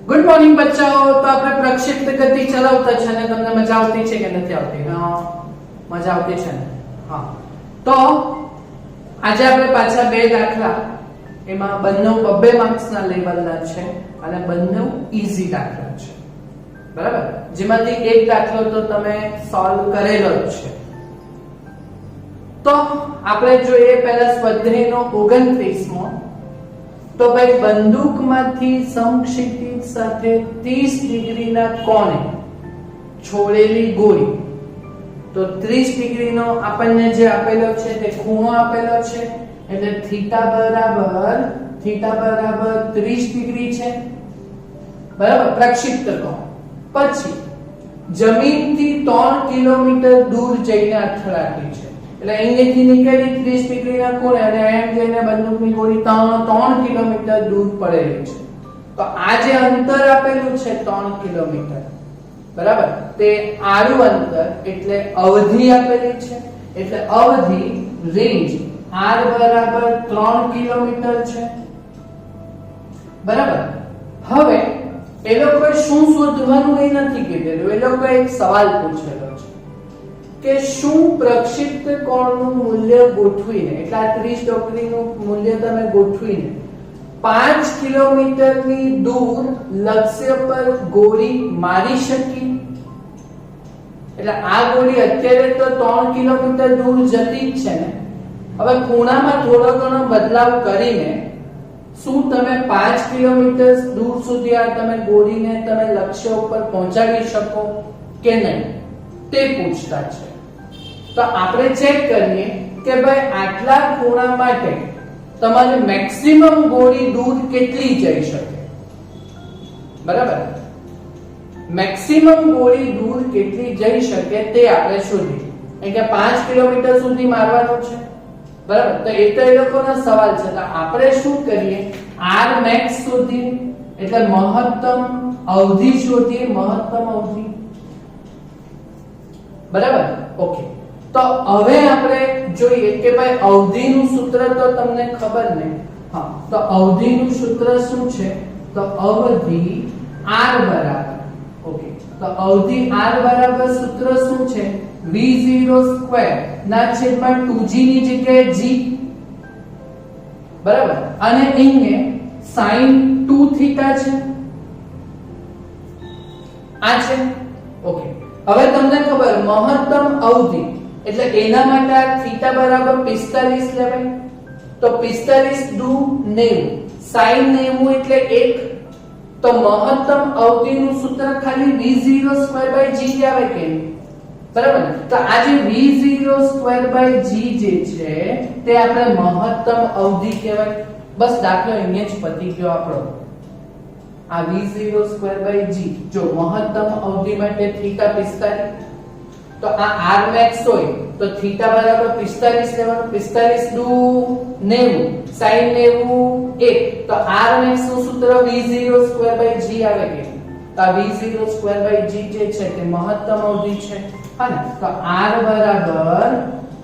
Good morning બચ્ચાઓ. તો આપણે પ્રક્ષિપ્ત ગતિ ચલાવતા છે ને તમને મજા આવતી છે કે નથી આવતી? હા, મજા આવતી છે ને? હા. તો આજે આપણે પાછા બે દાખલા, એમાં બંને 2 માર્ક્સના લેવલના છે અને બંને ઈઝી દાખલા છે, બરાબર? જેમાંથી એક દાખલો તો તમે સોલ્વ કરેલો જ છે. તો આપણે જોઈએ પહેલા સ્વાધ્યાયનો 29મો. તો ભાઈ, બંદૂકમાંથી સમક્ષિતિજ સાથે 30 ડિગ્રીના કોણે છોડેલી ગોળી. તો 30 ડિગ્રીનો આપણને જે આપેલો છે તે ખૂણો આપેલો છે, એટલે થીટા બરાબર 30 ડિગ્રી છે, બરાબર? પ્રક્ષિપ્ત કોણ. પછી જમીનથી 3 કિલોમીટર દૂર જઈને અથડાતી છે, એટલે અહીંયાથી નીકળી 30 ડિગ્રીના ખૂણે અને એમ જઈને બંદૂકની ગોળી 3 કિલોમીટર દૂર પડેલી છે. તો આ જે અંતર આપેલું છે 3 કિલોમીટર, બરાબર, તે આડું અંતર એટલે અવધિ આપેલી છે, એટલે અવધિ રેન્જ r બરાબર 3 કિલોમીટર છે, બરાબર. હવે એ લોકોએ શું શોધવાનું એ નથી કીધેલું, એ લોકોએ એક સવાલ પૂછેલો છે કે શું પ્રક્ષિપ્ત કોણનું મૂલ્ય ગોઠવીને, એટલે આ 30 ડિગ્રીનું મૂલ્ય તમે ગોઠવીને 5 કિલોમીટરની દૂર લક્ષ્ય પર ગોળી મારી શકી? એટલે આ ગોળી અત્યારે તો 3 કિલોમીટર દૂર જતી જ છે ને. હવે ખૂણામાં થોડો ઘણો બદલાવ કરીને શું તમે 5 કિલોમીટર દૂર સુધી આ તમે ગોળીને તમે લક્ષ્ય ઉપર પહોંચાડી શકો કે નહીં, તે પૂછતા છે. તો આપણે ચેક કરીએ કે ભાઈ આટલા ખૂણા માટે તમારે મેક્સિમમ ગોળી દૂર કેટલી જઈ શકે, બરાબર? મેક્સિમમ ગોળી દૂર કેટલી જઈ શકે તે આપણે શોધીએ. એટલે કે 5 કિલોમીટર સુધી મારવાનું છે, બરાબર? તો એ તો એ લોકોનો સવાલ છે. તો આપણે શું કરીએ, r max શોધીએ, એટલે મહત્તમ અવધિ શોધીએ, મહત્તમ અવધિ, બરાબર? ઓકે. તો હવે આપણે જોઈએ કે ભાઈ અવધિનું સૂત્ર તો તમને ખબર નહીં. હા, તો અવધિનું સૂત્ર શું છે? તો અવધિ r બરાબર, ઓકે, તો અવધિ r બરાબર સૂત્ર શું છે? v0² ના છેદમાં 2g ની જગ્યાએ g, બરાબર? અને અહીંયા sin 2 થીટા છે, આ છે, ઓકે. હવે તમને ખબર મહત્તમ અવધિ એટલે એના માટે આ થીટા બરાબર 45 લેવાય. તો 45 દુ 90, sin 90 એટલે 1. તો મહત્તમ અવધિનું સૂત્ર ખાલી v0²/g આવે કે નહીં, બરાબર? તો આ જે v0²/g જે છે તે આપણે મહત્તમ અવધિ કહેવાય. બસ દાખલો અહીંયા જ પતી ગયો આપણો. આ v0²/g જો મહત્તમ અવધિ માટે થીટા 45, તો આ r max હોય તો થીટા બરાબર 45 લેવાનું. 45 દુ 90, sin 90 1. તો r max નું સૂત્ર v0²/g આવે કે? તો આ v0²/g જે છે તે મહત્તમ અવધિ છે, હા ને? તો r બરાબર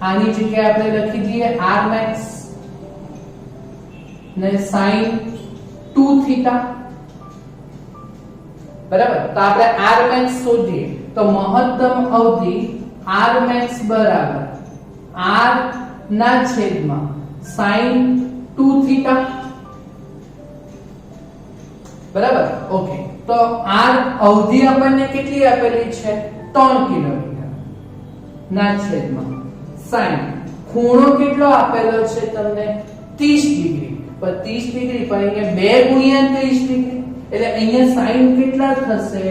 આની જગ્યાએ આપણે લખી દઈએ r max ને sin 2 થીટા, બરાબર? તો આપણે r max શોધીએ. તો મહત્તમ અવધિ r max બરાબર r ના છેદમાં sin 2 થીટા, બરાબર? ઓકે. તો r અવધિ આપણને કેટલી આપેલી છે? 3 કિલોમીટર ના છેદમાં sin ખૂણો કેટલો આપેલો છે તમને? 30 ડિગ્રી. પણ 30 ડિગ્રી પણ અહીંયા 2 ગુણ્યા 30 ડિગ્રી, એટલે અહીંયા sin કેટલા થશે?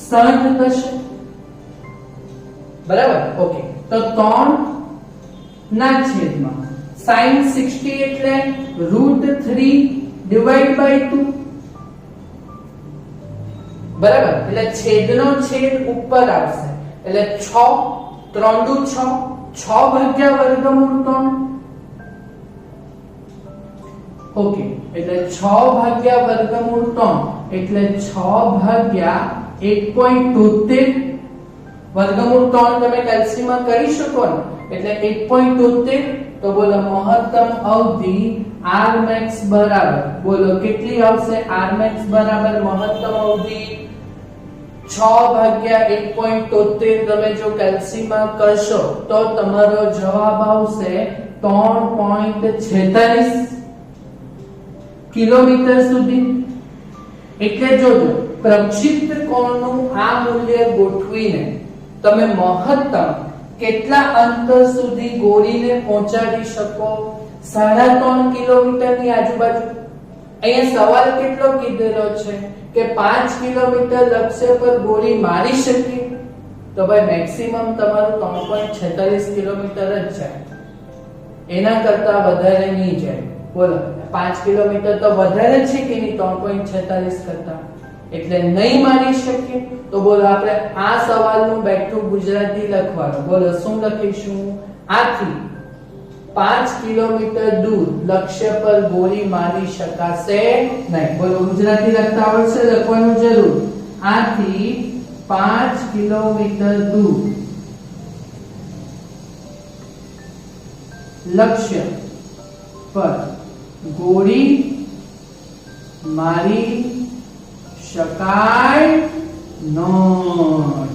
60 થશે, બરાબર? ઓકે. તો 3 ના છેદમાં sin 60 એટલે √3/2, બરાબર? એટલે છેદનો છેદ ઉપર આવશે, એટલે 6 3 દુ 6, 6 ભાગ્યા વર્ગમૂળ 3. ઓકે, એટલે 6 ભાગ્યા વર્ગમૂળ 3 એટલે 6 ભાગ્યા 1.73. વર્ગમૂળ 3 તમે કેલ્સીમાં કરી શકો ને, એટલે 1.73. તો બોલો મહત્તમ અવધિ r max બરાબર બોલો કેટલી આવશે r max બરાબર મહત્તમ અવધિ 6/1.73 તમે જો કેલ્સીમાં કરશો તો તમારો જવાબ આવશે 3.46 કિલોમીટર સુધી. એટલે જોજો પ્રક્ષિપ્ત કોણનું આ મૂલ્ય ગોઠવીને તમે મહત્તમ કેટલા અંતર સુધી ગોળીને પહોંચાડી શકો? 3.5 કિલોમીટરની આજુબાજુ. અહીંયા સવાલ કેટલો કીધેલો છે કે 5 કિલોમીટર લક્ષ્ય પર ગોળી મારી શકીએ, તો ભાઈ મેક્સિમમ તમારું 3.46 કિલોમીટર જ જાય, એના કરતા વધારે નહીં જાય. બોલો 5 કિલોમીટર તો વધારે છે કે નહીં 3.46 કરતા, એટલે નહીં મારી શકીએ. તો બોલો આપણે આ સવાલનું બેઠું ગુજરાતી લખવાનું. બોલો શું લખીશું? આથી 5 કિલોમીટર દૂર લક્ષ્ય પર ગોળી મારી શકાશે નહીં. બોલો ગુજરાતી લખતા આવડશે? લખવાનું જરૂર. આથી 5 કિલોમીટર દૂર લક્ષ્ય પર ગોળી મારી શકાય નહીં.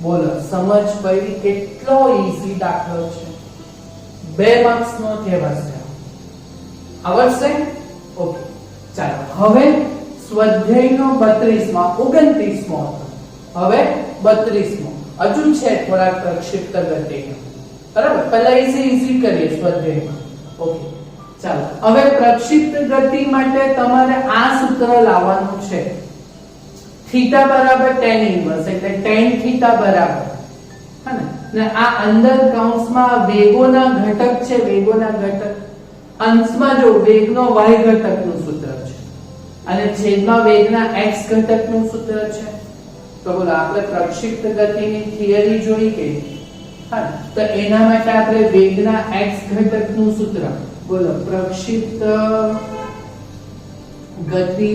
બોલો સમજ પડી? કેટલો ઈઝી દાખલો છે. 2 માર્ક્સ નો કહેવાશે. આવડશે? ઓકે ચાલો હવે સ્વાધ્યાયનો 32 માં 29 મો હવે 32 મો હજુ છે થોડાક પ્રક્ષિપ્ત ગતિનો. બરાબર, પહેલા ઈઝી કરીએ સ્વાધ્યાયમાં. ઓકે ચાલો હવે પ્રક્ષિપ્ત ગતિ માટે તમારે આ સૂત્ર લાવવાનું છે. થીટા બરાબર tan ઇન્વર્સ, એટલે tan થીટા બરાબર હે ને આ અંદર કૌંસમાં વેગોના ઘટક છે, વેગોના ઘટક અંશમાં જો વેગનો y ઘટકનું સૂત્ર છે અને છેદમાં વેગના x ઘટકનું સૂત્ર છે. તો બોલો આપણે પ્રક્ષિપ્ત ગતિની થિયરી જોઈ કે હા, તો એના માટે આપણે વેગના x ઘટકનું સૂત્ર બોલો પ્રક્ષિપ્ત ગતિ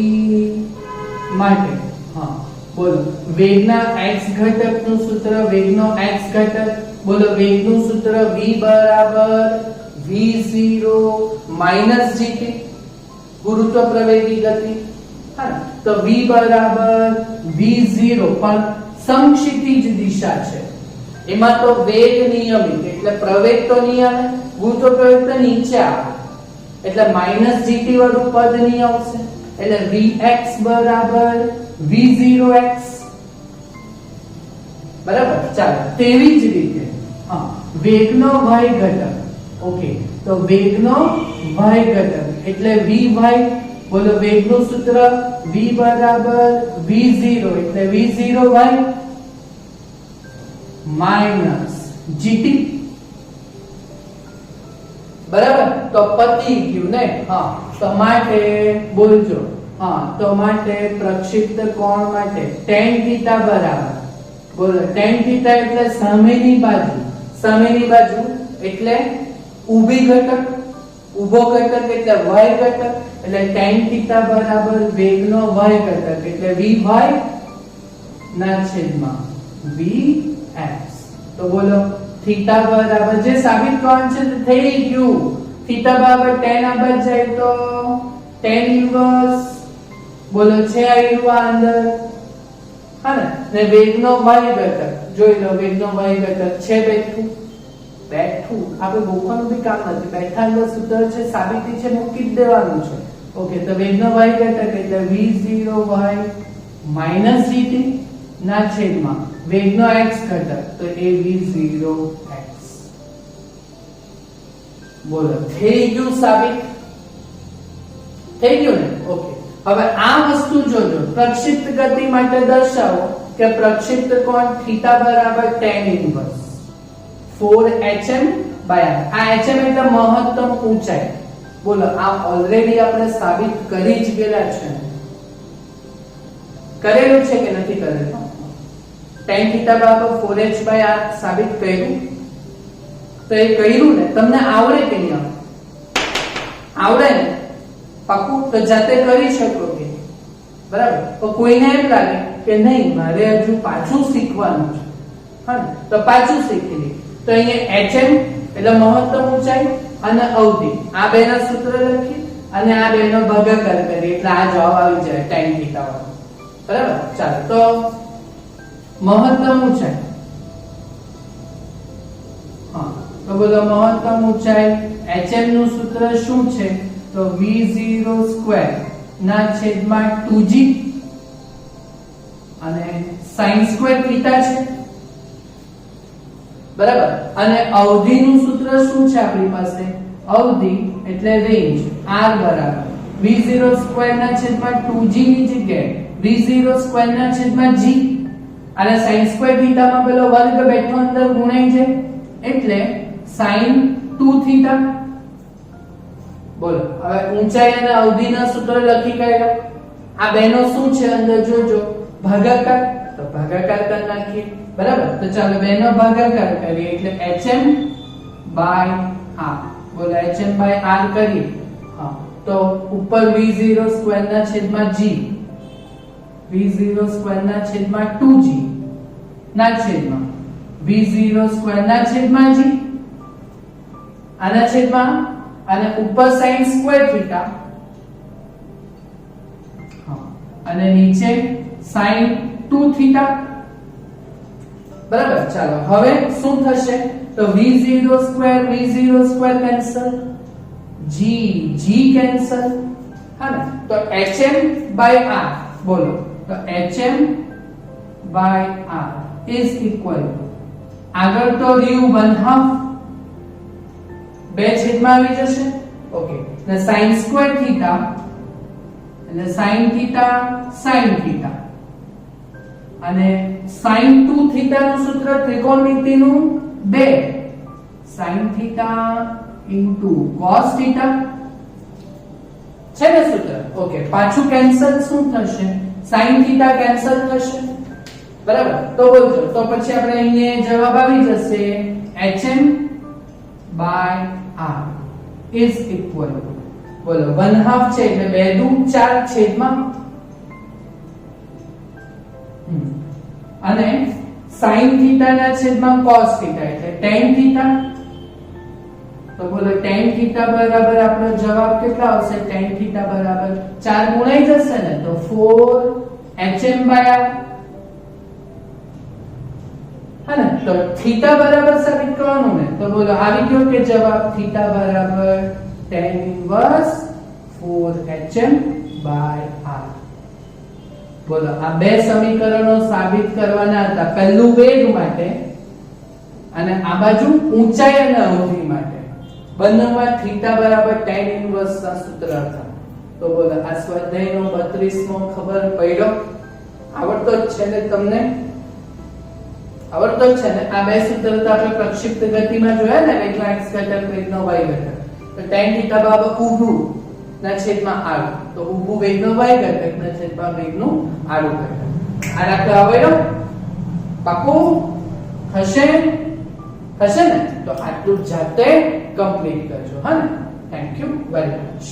માટે હા બોલો વેગના x ઘટકનું સૂત્ર, વેગનો x ઘટક બોલો વેગનું સૂત્ર v બરાબર v0 gt ગુરુત્વ પ્રવેગી ગતિ. હા તો v બરાબર v0 પણ સમક્ષિતિજ દિશા છે, એમાં તો વેગ નિયમિત એટલે પ્રવેગ તો નહીં આવે, ગુરુત્વ પ્રવેગ તો નીચે આવે એટલે gt વાળું પદ નહીં આવશે. એટલે vx બરાબર v0x બરાબર. ચાલો તેવી જ રીતે હા વેગનો y ઘટક. ઓકે તો વેગનો y ઘટક એટલે vy બોલો વેગનું સૂત્ર v બરાબર v0 એટલે v0y gt બરાબર. તો પતી ગયું ને. હા તો માટે બોલજો હા તો માટે પ્રક્ષિપ્ત કોણ માટે tan થીટા બરાબર બોલો tan થીટા એટલે સામેની બાજુ, સામેની બાજુ એટલે ઊભી ઘટક, ઊભો ઘટક એટલે y ઘટક એટલે tan થીટા બરાબર વેગનો y ઘટક એટલે vy ના છેદમાં vx. તો બોલો થીટા બરાબર જે સાબિત કરવાનું છે તે થઈ ગયું. થીટા બરાબર tan આગળ જાય તો tan ઇન્વર્સ બોલો છે આવ્યું અંદર હા ને વેગનો y ઘટક જોઈ લો, વેગનો y ઘટક છે બેઠું આપણે ગોખવાનું બી કામ નથી, બેઠા અંદર સૂત્ર છે, સાબિતી છે, મૂકી જ દેવાનું છે. ઓકે તો વેગનો y ઘટક એટલે v0y gt ના છેદમાં વેગનો x ઘટક તો એ v0x. બોલો થઈ ગયું સાબિત? થઈ ગયું ને. ઓકે હવે આ વસ્તુ જોજો, પ્રક્ષિપ્ત ગતિ માટે દર્શાવો કે પ્રક્ષિપ્ત કોણ થીટા બરાબર tan ઇન્વર્સ 4hm/r. આ hm એટલે મહત્તમ ઊંચાઈ. બોલો આ ઓલરેડી આપણે સાબિત કરી જ ગયેલા છે. કરેલું છે કે નથી કરેલું? tan થીટા બરાબર 4h/r સાબિત કર્યું. તો એ કર્યું ને, તમને આવડે કે નહીં? આવડે ને પાકું? તો જાતે કરી શકો કે બરાબર. તો કોઈને એમ લાગે કે નહીં મારે હજુ પાછું શીખવાનું છે હા તો પાછું શીખી લે. તો અહીંયા hm એટલે મહત્તમ ઊંચાઈ અને અવધિ આ બેના સૂત્ર લખી અને આ બેનો ભાગાકાર કરી એટલે આ જવાબ આવી જાય tan θ વાળો. બરાબર. ચાલો તો મહત્તમ ઊંચાઈ, હા તો બોલો મહત્તમ ઊંચાઈ hm નું સૂત્ર શું છે? તો v0² ના છેદમાં 2g અને sin² થીટા છે. બરાબર. અને અવધિ નું સૂત્ર શું છે આપણી પાસે? અવધિ એટલે રેન્જ r બરાબર v0² ના છેદમાં 2g ની જગ્યાએ v0² ના છેદમાં g અને sin² થીટા માં પેલો વર્ગ બેઠો અંદર ગુણાઈ જાય એટલે sin2θ. બોલો હવે ઊંચાઈ અને અવધિના સૂત્ર લખી કાઢ્યા. આ બેનો શું છે અંદર જોજો? ભાગાકાર. તો ભાગાકાર કરી નાખીએ. બરાબર. તો ચાલો બેનો ભાગાકાર કરીએ એટલે hm/r. બોલો hm/r કરીએ. હા તો ઉપર v0² ના છેદમાં g, v0² ના છેદમાં 2g ના છેદમાં v0² ના છેદમાં g આના છેદમાં અને ઉપર sin² થીટા અને નીચે sin2θ. બરાબર. ચાલો હવે શું થશે? તો v0² કેન્સલ, g કેન્સલ. હા ને? તો hm/r બોલો તો hm/r is equal to આગળ તો રહ્યું 1/2 બે છેદમાં આવી જશે. ઓકે. ને sin² થીટા અને sin θ sin θ અને sin2θ નું સૂત્ર ત્રિકોણમિતિનું 2 sin θ cos θ છે ને સૂત્ર. ઓકે. પાછું કેન્સલ શું થશે? sin θ કેન્સલ થશે. બરાબર. તો બોલજો તો પછી આપણે અહીંયા જવાબ આવી જશે hm/r is equal to બોલો 1/2 છે એટલે 2 દુ 4 છેદમાં અને sin θ ના છેદમાં cos θ એટલે tan θ. તો બોલો tan θ બરાબર આપણો જવાબ કેટલા આવશે? tan θ બરાબર 4 ગુણાઈ જશે ને તો 4 hm/r. હા ને? તો θ બરાબર સાબિત કરવાનું ને. તો બોલો આવી ગયો કે જવાબ θ બરાબર tan inverse 4hm/r. બોલો આ બે સમીકરણો સાબિત કરવાના હતા. પહેલું વેગ માટે અને આ બાજુ ઊંચાઈ અને અવધિ માટે. બંનેમાં θ બરાબર tan inverse ના સૂત્ર હતા. તો બોલો આ સ્વાધ્યાયનો 32મો ખબર પડ્યો? આવડતો જ છે ને તમને? આવડતો જ છે ને? આ બે સૂત્ર તો આપણે પ્રક્ષિપ્ત ગતિમાં જોયા ને, વેગના x ઘટક વેગનો y ઘટક. તો tan θ બરાબર ઊભું ના છેદમાં આડું. તો ઊભું વેગનો y ઘટક ના છેદમાં વેગનું આડું ઘટક. આ દાખલો આવડ્યો? પાકું થશે? થશે ને? તો આટલું જાતે કમ્પ્લીટ કરજો. હા ને? Thank you very much.